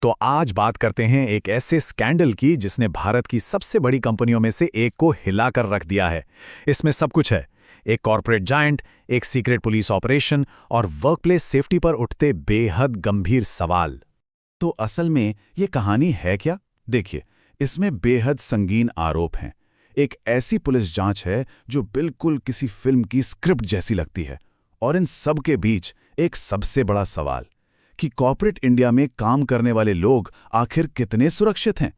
तो आज बात करते हैं एक ऐसे स्कैंडल की जिसने भारत की सबसे बड़ी कंपनियों में से एक को हिलाकर रख दिया है। इसमें सब कुछ है। एक कॉर्पोरेट जायंट, एक सीक्रेट पुलिस ऑपरेशन और वर्कप्लेस सेफ्टी पर उठते बेहद गंभीर सवाल। तो असल में ये कहानी है क्या? देखिए, इसमें बेहद संगीन आरोप हैं। एक ऐसी पुलिस जांच है जो बिल्कुल किसी फिल्म की स्क्रिप्ट जैसी लगती है। और इन सब के बीच एक सबसे बड़ा सवाल कि कॉर्पोरेट इंडिया में काम करने वाले लोग आखिर कितने सुरक्षित हैं।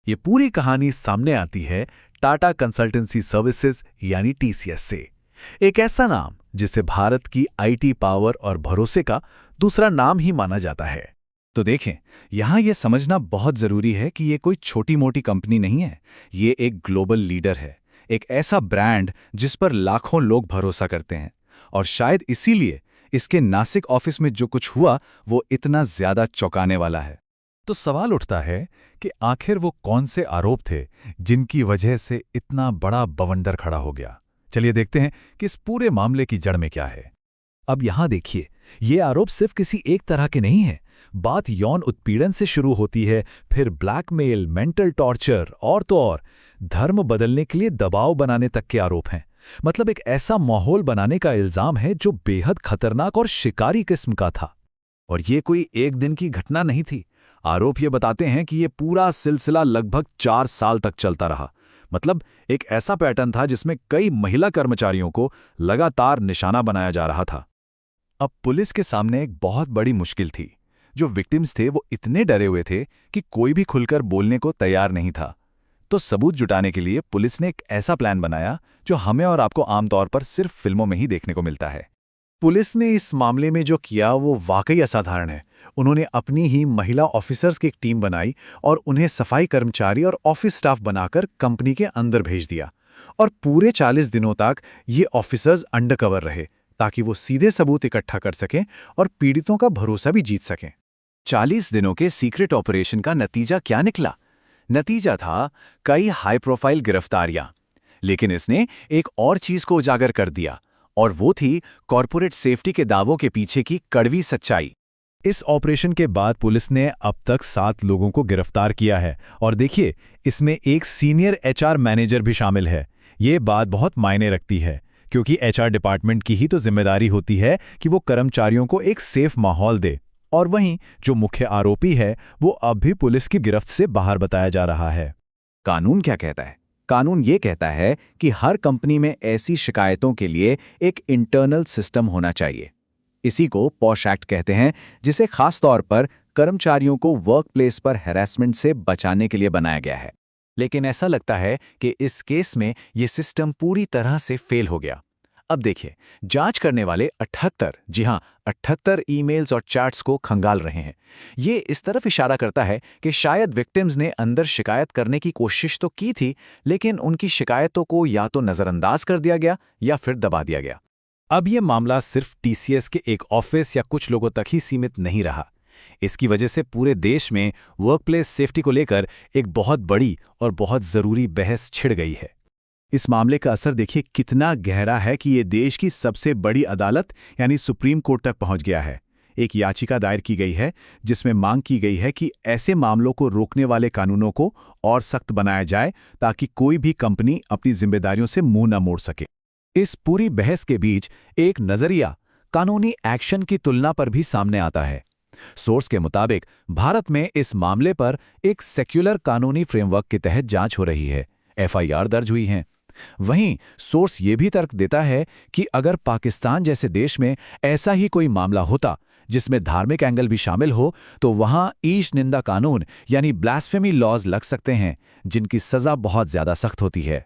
ये पूरी कहानी सामने आती है टाटा कंसल्टेंसी सर्विसेज यानी टीसीएस से। एक ऐसा नाम जिसे भारत की आईटी पावर और भरोसे का दूसरा नाम ही माना जाता है। तो देखें, यहाँ ये समझना बहुत ज़रूरी है कि ये कोई छोटी-मोटी कंपनी नहीं है। ये एक ग्लोबल लीडर है, एक ऐसा ब्रांड जिस पर लाखों लोग भरोसा करते हैं। और शायद इसीलिए इसके नासिक ऑफिस में जो कुछ हुआ वो इतना ज़्यादा चौंकाने वाला है। तो सवाल उठता है कि आखिर वो कौन से आरोप थे जिनकी वजह से इतना बड़ा बवंडर खड़ा हो गया। चलिए देखते हैं कि इस पूरे मामले की जड़ में क्या है। अब यहां देखिए, ये आरोप सिर्फ किसी एक तरह के नहीं है। बात यौन उत्पीड़न से शुरू होती है, फिर ब्लैकमेल, मेंटल टॉर्चर और तो और धर्म बदलने के लिए दबाव बनाने तक के आरोप हैं। मतलब एक ऐसा माहौल बनाने का इल्जाम है जो बेहद खतरनाक और शिकारी किस्म का था। और ये कोई एक दिन की घटना नहीं थी। आरोप ये बताते हैं कि ये पूरा सिलसिला लगभग 4 साल तक चलता रहा। मतलब एक ऐसा पैटर्न था जिसमें कई महिला कर्मचारियों को लगातार निशाना बनाया जा रहा था। अब पुलिस के सामने एक बहुत बड़ी मुश्किल थी। जो विक्टिम्स थे वो इतने डरे हुए थे कि कोई भी खुलकर बोलने को तैयार नहीं था। तो सबूत जुटाने के लिए पुलिस ने एक ऐसा प्लान बनाया जो हमें और आपको आमतौर पर सिर्फ फिल्मों में ही देखने को मिलता है। पुलिस ने इस मामले में जो किया वो वाकई असाधारण है। उन्होंने अपनी ही महिला ऑफिसर्स की एक टीम बनाई और उन्हें सफाई कर्मचारी और ऑफिस स्टाफ बनाकर कंपनी के अंदर भेज दिया। और पूरे 40 दिनों तक ये ऑफिसर्स अंडरकवर रहे ताकि वो सीधे सबूत इकट्ठा कर सकें और पीड़ितों का भरोसा भी जीत सकें। 40 दिनों के सीक्रेट ऑपरेशन का नतीजा क्या निकला? नतीजा था कई हाई प्रोफाइल गिरफ्तारियां। लेकिन इसने एक और चीज को उजागर कर दिया, और वो थी कॉर्पोरेट सेफ्टी के दावों के पीछे की कड़वी सच्चाई। इस ऑपरेशन के बाद पुलिस ने अब तक 7 लोगों को गिरफ्तार किया है। और देखिए, इसमें एक सीनियर एचआर मैनेजर भी शामिल है। ये बात बहुत मायने रखती है, क्योंकि एचआर डिपार्टमेंट की ही तो जिम्मेदारी होती है कि वो कर्मचारियों को एक सेफ माहौल दे। और वहीं जो मुख्य आरोपी है वो अब भी पुलिस की गिरफ्त से बाहर बताया जा रहा है। कानून क्या कहता है? कानून ये कहता है कि हर कंपनी में ऐसी शिकायतों के लिए एक इंटरनल सिस्टम होना चाहिए। इसी को पॉश एक्ट कहते हैं, जिसे खास तौर पर कर्मचारियों को वर्कप्लेस पर हैरेसमेंट से बचाने के लिए बनाया गया है। लेकिन ऐसा लगता है कि इस केस में ये सिस्टम पूरी तरह से फेल हो गया। अब देखिए, जांच करने वाले 78, जी हां 78 ईमेल्स और चैट्स को खंगाल रहे हैं। ये इस तरफ इशारा करता है कि शायद विक्टिम्स ने अंदर शिकायत करने की कोशिश तो की थी, लेकिन उनकी शिकायतों को या तो नज़रअंदाज कर दिया गया या फिर दबा दिया गया। अब ये मामला सिर्फ टीसीएस के एक ऑफिस या कुछ लोगों तक ही सीमित नहीं रहा। इसकी वजह से पूरे देश में वर्कप्लेस सेफ्टी को लेकर एक बहुत बड़ी और बहुत ज़रूरी बहस छिड़ गई है। इस मामले का असर देखिए कितना गहरा है कि ये देश की सबसे बड़ी अदालत यानी सुप्रीम कोर्ट तक पहुंच गया है। एक याचिका दायर की गई है जिसमें मांग की गई है कि ऐसे मामलों को रोकने वाले कानूनों को और सख्त बनाया जाए ताकि कोई भी कंपनी अपनी जिम्मेदारियों से मुंह न मोड़ सके। इस पूरी बहस के बीच एक नजरिया कानूनी एक्शन की तुलना पर भी सामने आता है। सोर्स के मुताबिक भारत में इस मामले पर एक सेक्युलर कानूनी फ्रेमवर्क के तहत जांच हो रही है। एफआईआर दर्ज हुई हैं। वहीं सोर्स ये भी तर्क देता है कि अगर पाकिस्तान जैसे देश में ऐसा ही कोई मामला होता जिसमें धार्मिक एंगल भी शामिल हो, तो वहां ईश निंदा कानून यानी ब्लास्फेमी लॉज लग सकते हैं, जिनकी सजा बहुत ज्यादा सख्त होती है।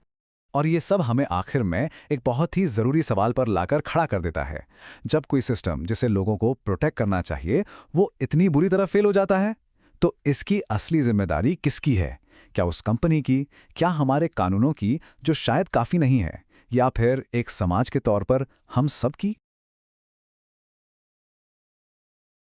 और ये सब हमें आखिर में एक बहुत ही ज़रूरी सवाल पर लाकर खड़ा कर देता है। जब कोई सिस्टम जिसे लोगों को प्रोटेक्ट करना चाहिए वो इतनी बुरी तरह फेल हो जाता है, तो इसकी असली जिम्मेदारी किसकी है? क्या उस कंपनी की, क्या हमारे कानूनों की जो शायद काफ़ी नहीं है, या फिर एक समाज के तौर पर हम सब की?